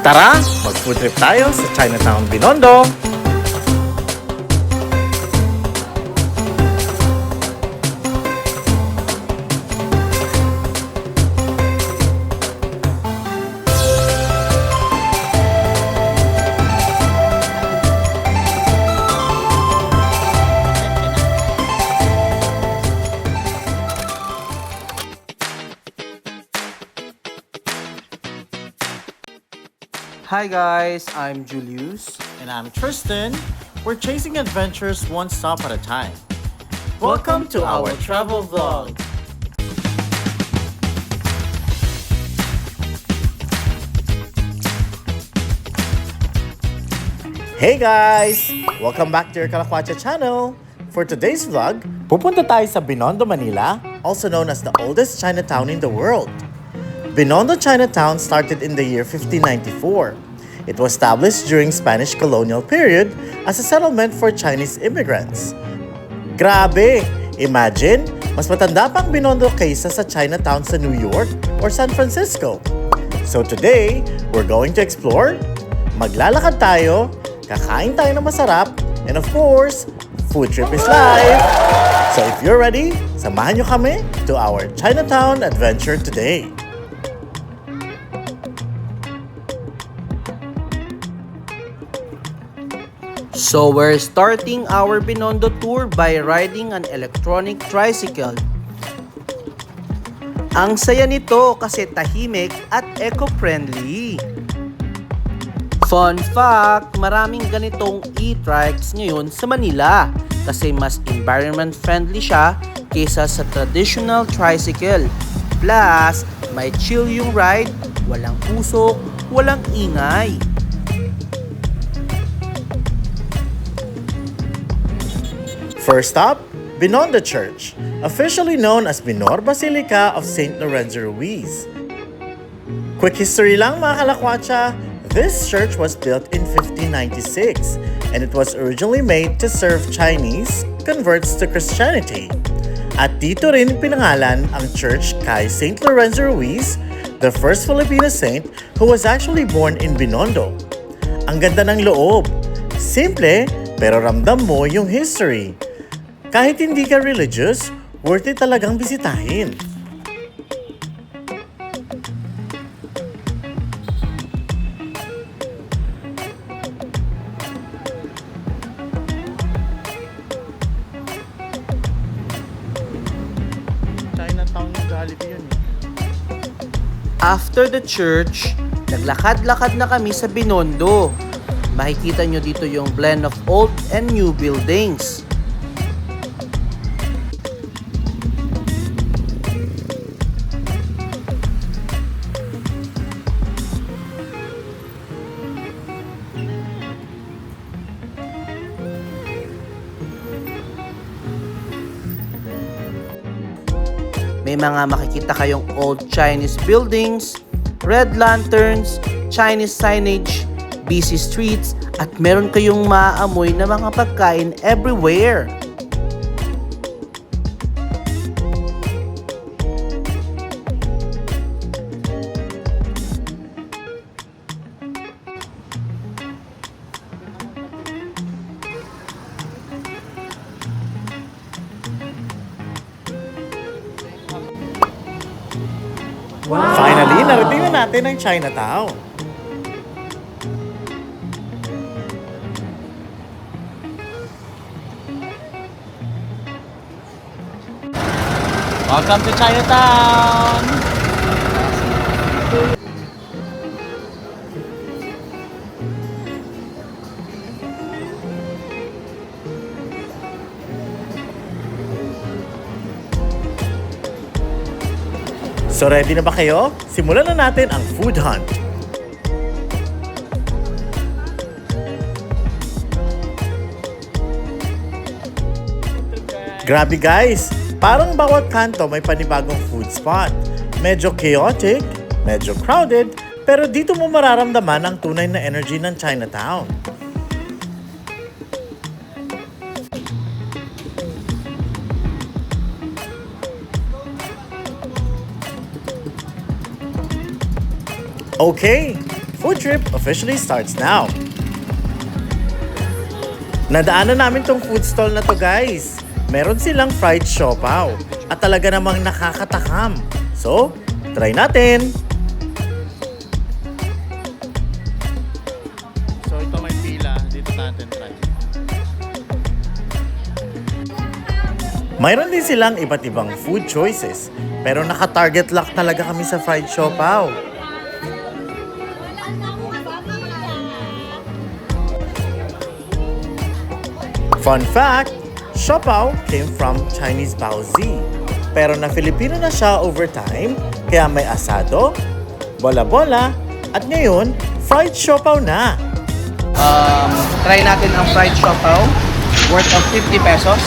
Tara, mag-food trip tayo sa Chinatown, Binondo! Hi guys, I'm Julius. And I'm Tristan. We're chasing adventures one stop at a time. Welcome to our travel vlog. Hey guys! Welcome back to your Kalakwatsa channel. For today's vlog, pupunta tayo sa Binondo, Manila, also known as the oldest Chinatown in the world. Binondo Chinatown started in the year 1594. It was established during Spanish colonial period as a settlement for Chinese immigrants. Grabe! Imagine, mas matanda pang Binondo kaysa sa Chinatown sa New York or San Francisco. So today, we're going to explore, maglalakad tayo, kakain tayo ng masarap, and of course, food trip is live! So if you're ready, samahan nyo kami to our Chinatown adventure today. So we're starting our Binondo tour by riding an electronic tricycle. Ang saya nito kasi tahimik at eco-friendly. Fun fact, maraming ganitong e-trikes ngayon sa Manila kasi mas environment friendly siya kaysa sa traditional tricycle. Plus, may chill yung ride, walang usok, walang ingay. First up, Binondo Church, officially known as Minor Basilica of St. Lorenzo Ruiz. Quick history lang mga kalakwatsa, this church was built in 1596 and it was originally made to serve Chinese converts to Christianity. At dito rin pinangalan ang church kay St. Lorenzo Ruiz, the first Filipino saint who was actually born in Binondo. Ang ganda ng loob, simple pero ramdam mo yung history. Kahit hindi ka religious, worth it talagang bisitahin. Chinatown yung Jollibee yun. After the church, naglakad-lakad na kami sa Binondo. Makikita nyo dito yung blend of old and new buildings. May mga makikita kayong old Chinese buildings, red lanterns, Chinese signage, busy streets, at meron kayong maaamoy na mga pagkain everywhere. Finally, narating na natin ang Chinatown. Welcome to Chinatown! So ready na ba kayo? Simulan na natin ang food hunt. Grabe guys! Parang bawat kanto may panibagong food spot. Medyo chaotic, medyo crowded, pero dito mo mararamdaman ang tunay na energy ng Chinatown. Okay, food trip officially starts now. Nadaanan namin tong food stall na to guys. Meron silang fried siopaw at talaga namang nakakatakam. So, try natin! So ito may pila, dito natin try. Mayroon din silang iba't ibang food choices, pero naka-target lock talaga kami sa fried siopaw. Fun fact, siopaw came from Chinese baozi, pero na Filipino na siya over time, kaya may asado, bola-bola, at ngayon, fried siopaw na. Try natin ang fried siopaw, worth of 50 pesos.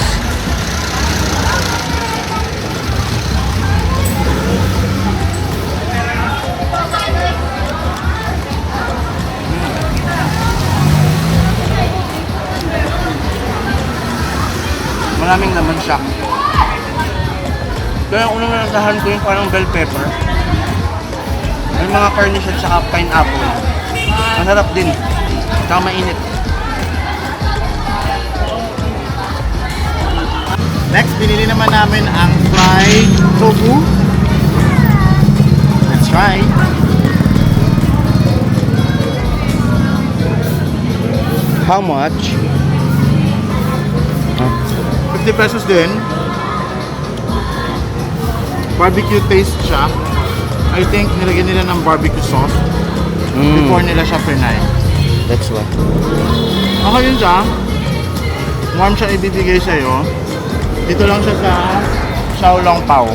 Maraming naman siya. Kaya yung unang nalasahan ko yung parang bell pepper. May mga garnish at saka pineapple. Masarap din. Saka mainit. Next, binili naman namin ang fried tofu. Let's try. How much? 50 pesos din. Barbecue taste siya. I think nilagyan nila ng barbecue sauce before nila siya pinay. That's why. Okay yun siya. Warm siya ibibigay sa'yo. Dito lang siya sa Xiaolongbao.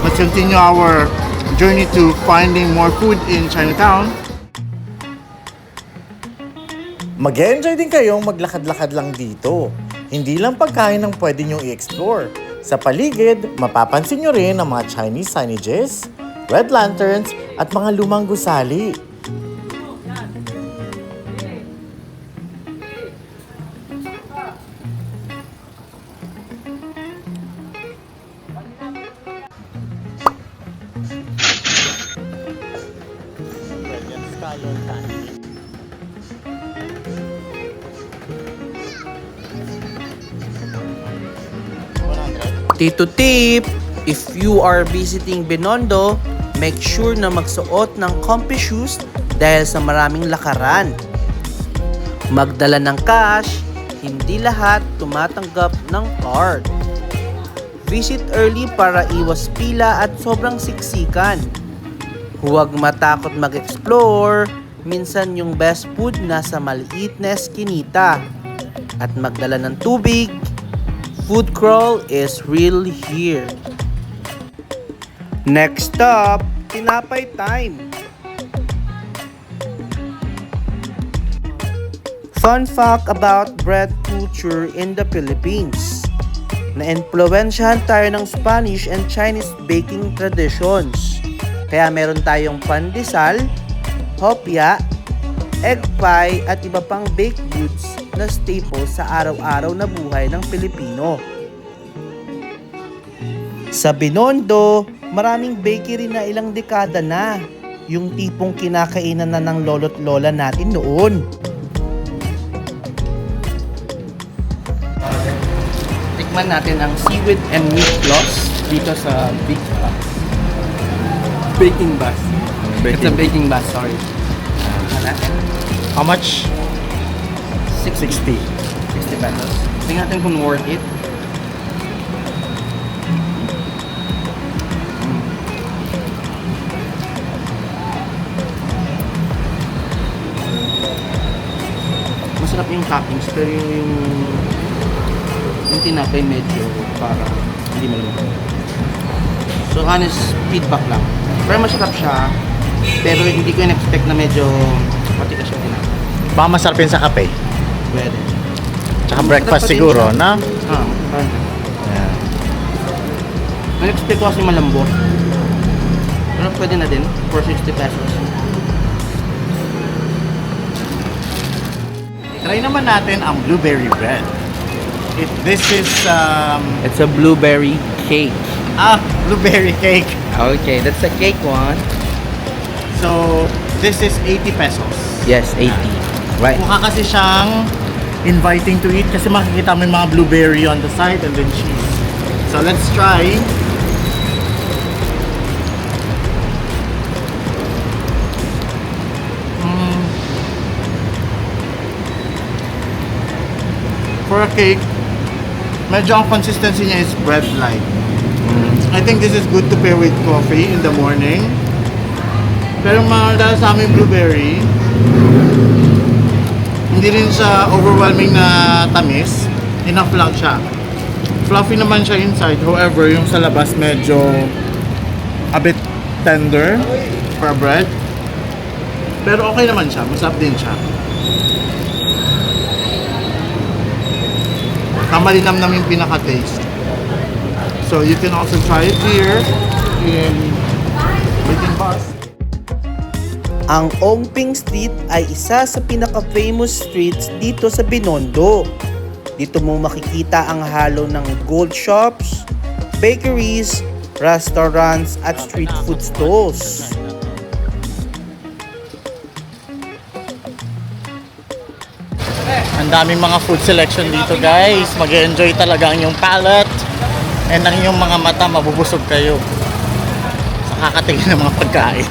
Let's continue our journey to finding more food in Chinatown. Mag-enjoy din kayong maglakad-lakad lang dito. Hindi lang pagkain ang pwede nyong i-explore. Sa paligid, mapapansin nyo rin ang mga Chinese signages, red lanterns, at mga lumang gusali. Tito tip, if you are visiting Binondo, make sure na magsuot ng comfy shoes dahil sa maraming lakaran. Magdala ng cash, hindi lahat tumatanggap ng card. Visit early para iwas pila at sobrang siksikan. Huwag matakot mag-explore, minsan yung best food nasa maliit na eskinita. At magdala ng tubig, food crawl is real here. Next stop, tinapay time. Fun fact about bread culture in the Philippines. Na-influensyahan tayo ng Spanish and Chinese baking traditions. Kaya meron tayong pandesal, hopia, egg pie at iba pang baked goods na staple sa araw-araw na buhay ng Pilipino. Sa Binondo, maraming bakery na ilang dekada na. Yung tipong kinakainan na ng lolo't lola natin noon. Tikman natin ang seaweed and meat floss dito sa baking bus. It's a baking bus, sorry. How much? 60. 60 pesos. Tingnan natin kung worth it. Masarap yung toppings pero yung tinapay medyo para hindi malamig. So honest feedback lang. Pero masarap siya. Pero hindi ko in-expect na medyo matigas yung tinapay. Baka masarap yun sa kape. Pwede. Tsaka breakfast Masarap pa din siguro, siya. na? Parang Yeah. na-expect ko kasi malambot. Pero pwede na din for 60 pesos. Try naman natin ang blueberry bread. This is It's a blueberry cake. Blueberry cake. Okay, that's the cake one. So, this is 80 pesos. Yes, 80. Right. Mukha kasi siyang inviting to eat kasi makikita mo yung mga blueberry on the side and then cheese. So, let's try. For a cake, medyo ang consistency niya is bread-like. I think this is good to pair with coffee in the morning. Pero dahil sa aming blueberry, hindi rin siya overwhelming na tamis. Enough lang siya. Fluffy naman siya inside. However, yung sa labas medyo a bit tender for bread. Pero okay naman siya. Masarap din siya. Kamalinam yung pinaka-taste. So you can also try it here in Beijing Bus. Ang Ongping Street ay isa sa pinaka-famous streets dito sa Binondo. Dito mo makikita ang halo ng gold shops, bakeries, restaurants at street food stalls. Ang daming mga food selection dito guys. Mag-enjoy talaga ang inyong palate and ang inyong mga mata, mabubusog kayo sa kakatingin ng mga pagkain.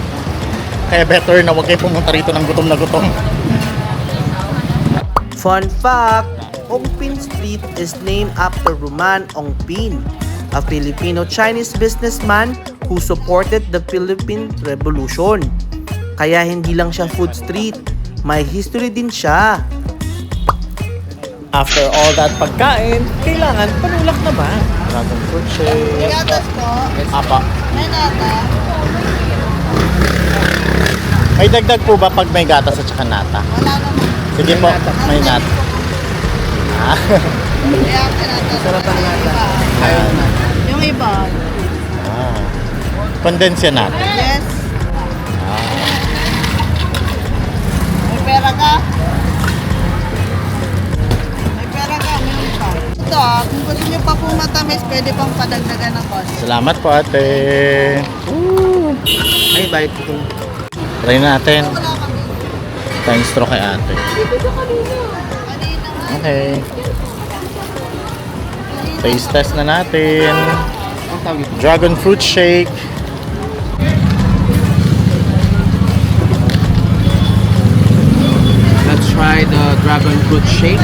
Kaya better na huwag kayo pumunta rito ng gutom na gutom. Fun fact, Ongpin Street is named after Roman Ongpin, a Filipino-Chinese businessman who supported the Philippine Revolution. Kaya hindi lang siya food street, may history din siya. After all that pagkain, kailangan panulak na ba? Dragon fruit shake. Gatas po. Apa. May nata. May dagdag po ba pag may gatas at saka nata? Wala naman. Sige po, may nata. Kaya ako nata. Sarap ang nata. Ayan. Yung iba. Condense yan natin. Yes. May pera ka? May pera ka, meron pa. Ito, kung gusto niyo pa po matamis, pwede pang padagdagan ng cost. Salamat po ate. Ay, balik ito. Try natin. Wala kami. Thanks to kay ate. Kanina nga. Okay. Taste test na natin. Ang tawag ito? Dragon fruit shake. Let's try the dragon fruit shake.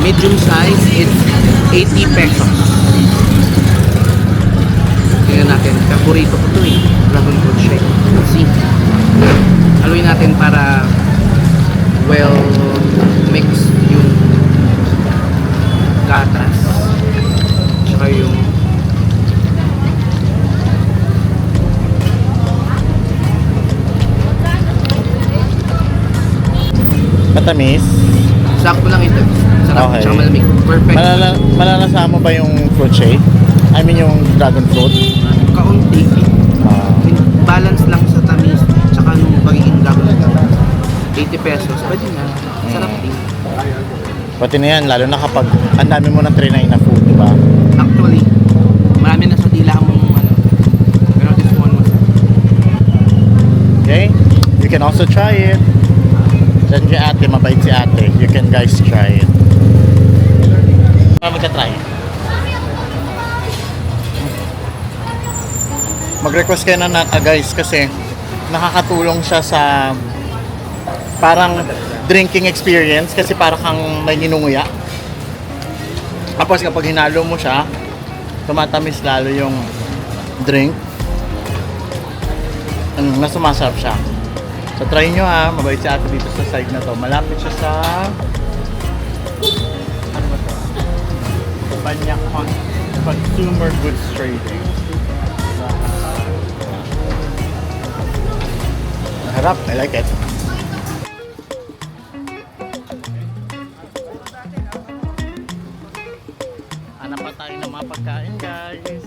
Medium size, it's 80 pesos. Tingnan natin, paborito ko ito eh, dragon fruit shake. Let's see. Haluin natin para well mix yung gatas. Tsaka yung Matamis. sakto lang ito. Sarap, Okay. tsaka malamig. Perfect. Malalasa mo ba yung fruit shake? I mean yung dragon fruit? Kaunti. Balance lang sa tamis tsaka nung pagiging dragon fruit. 80 pesos. Pwede na. Sarap din. Pati na yan, lalo na kapag ang dami mo ng trinay na food, di ba? Actually, marami na sa dila mong ano. Pero this one was Okay? You can also try it. Diyan kay ate, mabait si ate. You can guys try it. Magka-try. Mag-request kayo na nata guys kasi nakakatulong siya sa parang drinking experience kasi parang kang may ninunguya. Tapos kapag hinalo mo siya, tumatamis lalo yung drink. Mas sumasarap siya. So try nyo ha, mabait si ate dito sa side na to. Malapit siya sa ano ba to? Banyak Consumer Goods Trading. Harap, I like it. Hanap pa tayo ng mga pagkain guys.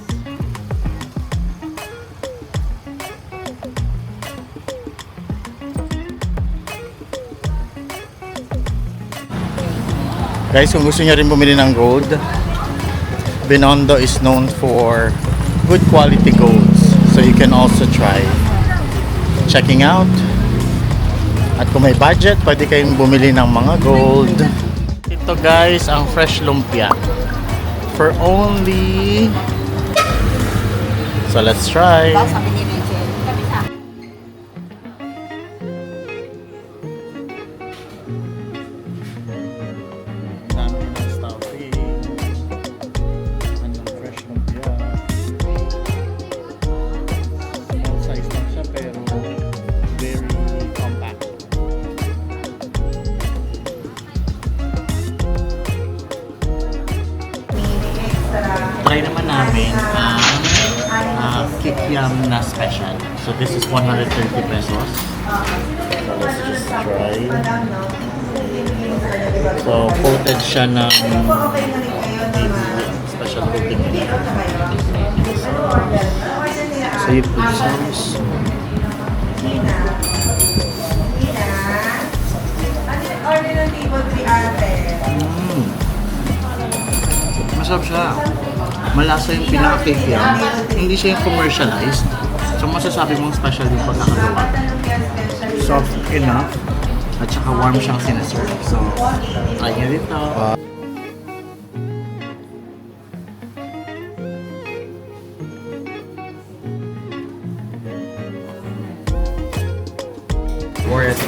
Guys, kung gusto niyo rin bumili ng gold, Binondo is known for good quality golds. So you can also try checking out. At kung may budget, pwede kayong bumili ng mga gold. Ito guys, ang fresh lumpia. For only... So let's try. Sabi ni Rachel. Dami ng stuffing. Anong fresh lumpia. Small size lang siya pero very compact. Try naman namin ang kikiam na special. So this is 130 pesos. So let's just try. So coated siya ng special coating. So you put sauce. Masarap siya. Malasa yung pinaka-kikiam. Hindi siya yung commercialized. So masasabi mong special yung pagkakagawa. Soft enough. At saka warm siyang sinaserve. So, try nyo dito. Worth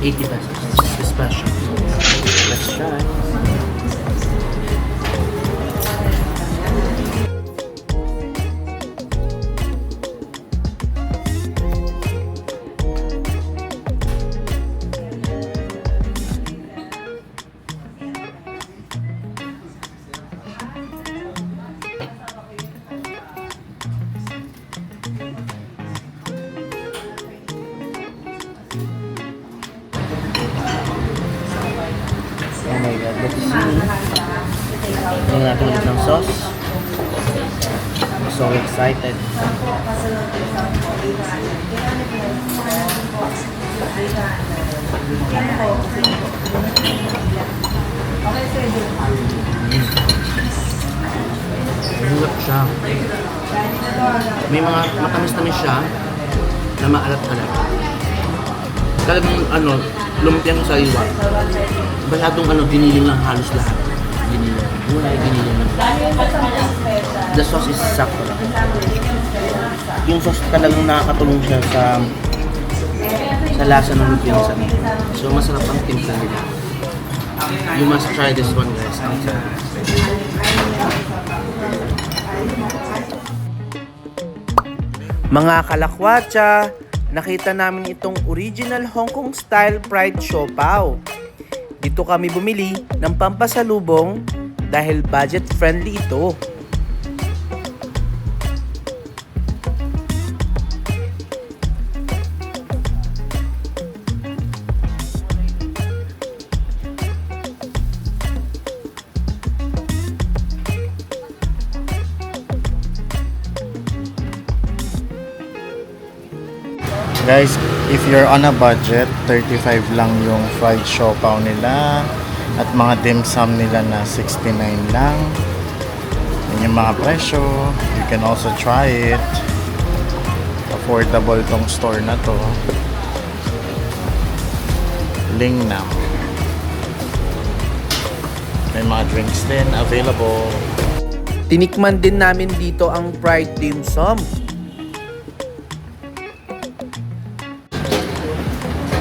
80 pesos. It's special. Let's try. Oh my god, let's see. Tingnan natin ulit ng sauce. I'm so excited. Mahulap siya. May mga matamis-tamis siya na maalat-alat. Talagang lumpiang sariwa. Masyadong giniling lang halos lahat. Giniling. Gulay, giniling lang. The sauce is sakto lang. Yung sauce talagang nakakatulong siya sa lasa ng lumpiang sariwa. So masarap ang timpla nila. You must try this one guys. Mga kalakwatsa, nakita namin itong original Hong Kong style fried siopaw. Dito kami bumili ng pampasalubong dahil budget friendly ito. Guys, if you're on a budget, 35 lang yung fried siopaw nila at mga dim sum nila na 69 lang. Yan yung mga presyo. You can also try it. Affordable tong store na to. Lingnam. May mga drinks din available. Tinikman din namin dito ang fried dim sum.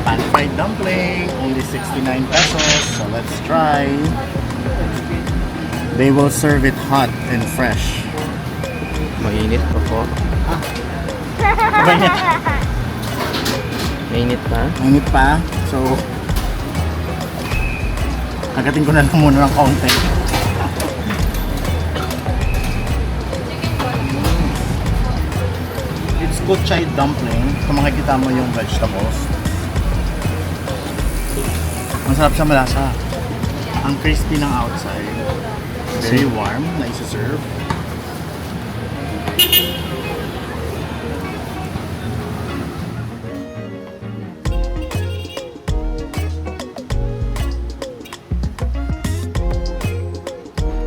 Pan-fried dumpling, only 69 pesos. So let's try. They will serve it hot and fresh. Mainit pa po. Mainit. Mainit pa? Mainit pa. So, agatin ko na lang muna ng konti. It's good chai dumpling. Kung makikita mo yung vegetables. Masarap siya, malasa. Ang crispy ng outside. Very warm na isa-serve.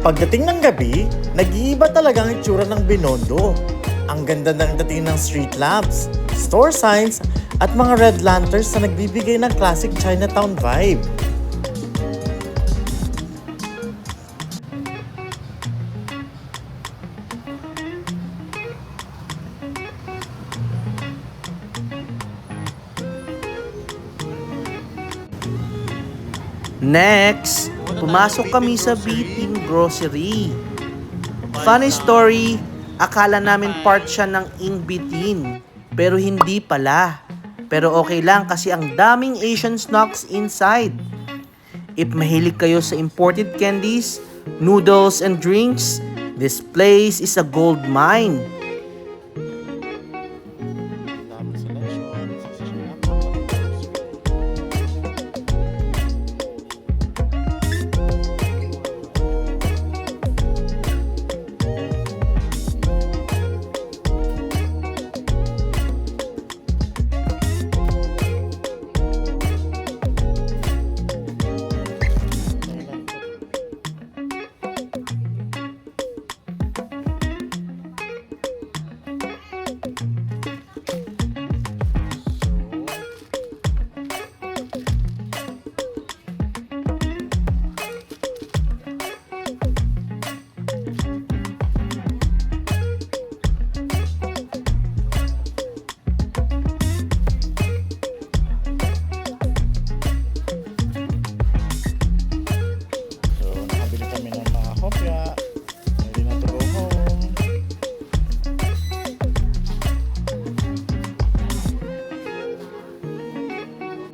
Pagdating ng gabi, nag-iiba talaga ang itsura ng Binondo. Ang ganda ng dating ng street lamps, store signs, at mga red lanterns na nagbibigay ng classic Chinatown vibe. Next, pumasok kami sa Bitin Grocery. Funny story, akala namin part siya ng In Bitin, pero hindi pala. Pero okay lang kasi ang daming Asian snacks inside. If mahilig kayo sa imported candies, noodles, and drinks, this place is a gold mine. Ready na to go home.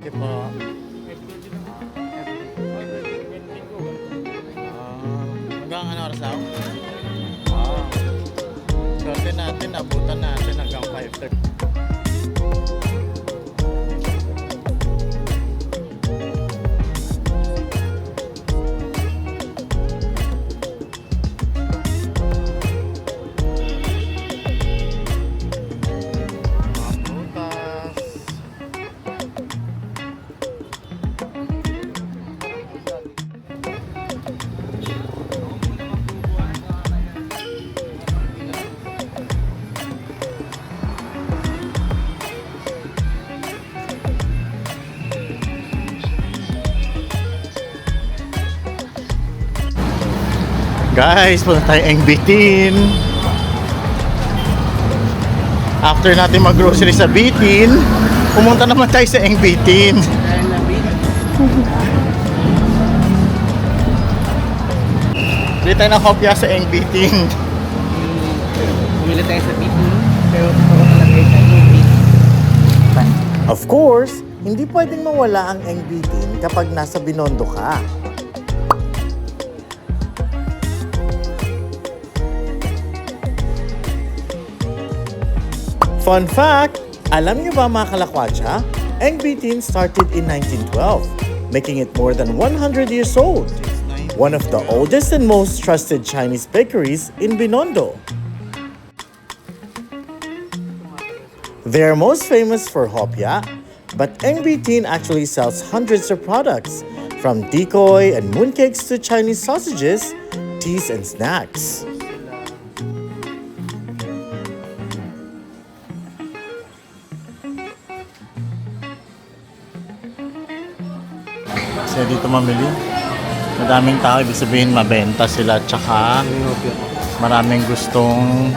Okay po. Hanggang ano oras daw? Swerte natin, abutan natin hanggang 5:30. Guys, punta tayo Bitin. After natin mag-grocery sa Bitin, pumunta naman tayo sa Bitin. Bili tayo ng kopya sa Bitin. Bumili tayo sa Bitin, pero totoo talaga sa Bitin. Of course, hindi pwedeng mawala ang Bitin kapag nasa Binondo ka. Fun fact! Alam niyo ba mga kalakwatsa? Bitin started in 1912, making it more than 100 years old. One of the oldest and most trusted Chinese bakeries in Binondo. They are most famous for hopya, but Bitin actually sells hundreds of products, from decoy and mooncakes to Chinese sausages, teas, and snacks. Kasi dito mamili. Madaming tao, ibig sabihin mabenta sila. Tsaka maraming gustong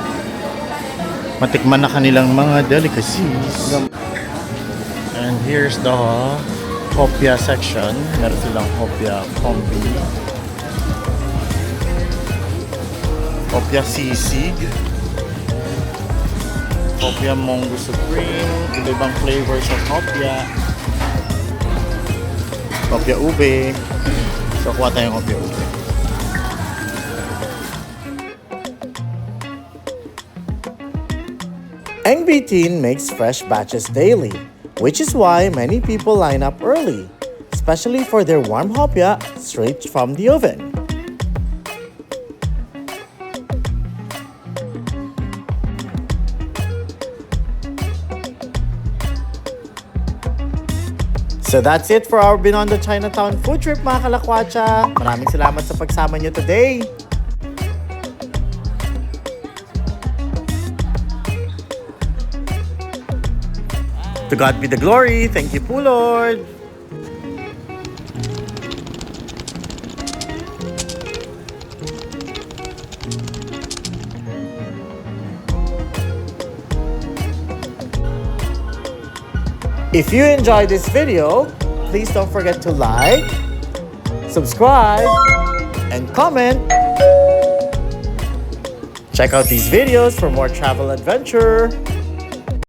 matikman na kanilang mga delicacies. And here's the hopya section. Meron silang hopya combi, hopya sisig, hopya mango supreme, iba-ibang flavors of hopya. Hopya ube. So, kuha tayong hopya ube. Bitin makes fresh batches daily, which is why many people line up early, especially for their warm hopya straight from the oven. So that's it for our Binondo Chinatown food trip mga kalakwatsa. Maraming salamat sa pagsama nyo today. To God be the glory. Thank you po, Lord. If you enjoyed this video, please don't forget to like, subscribe, and comment. Check out these videos for more travel adventure.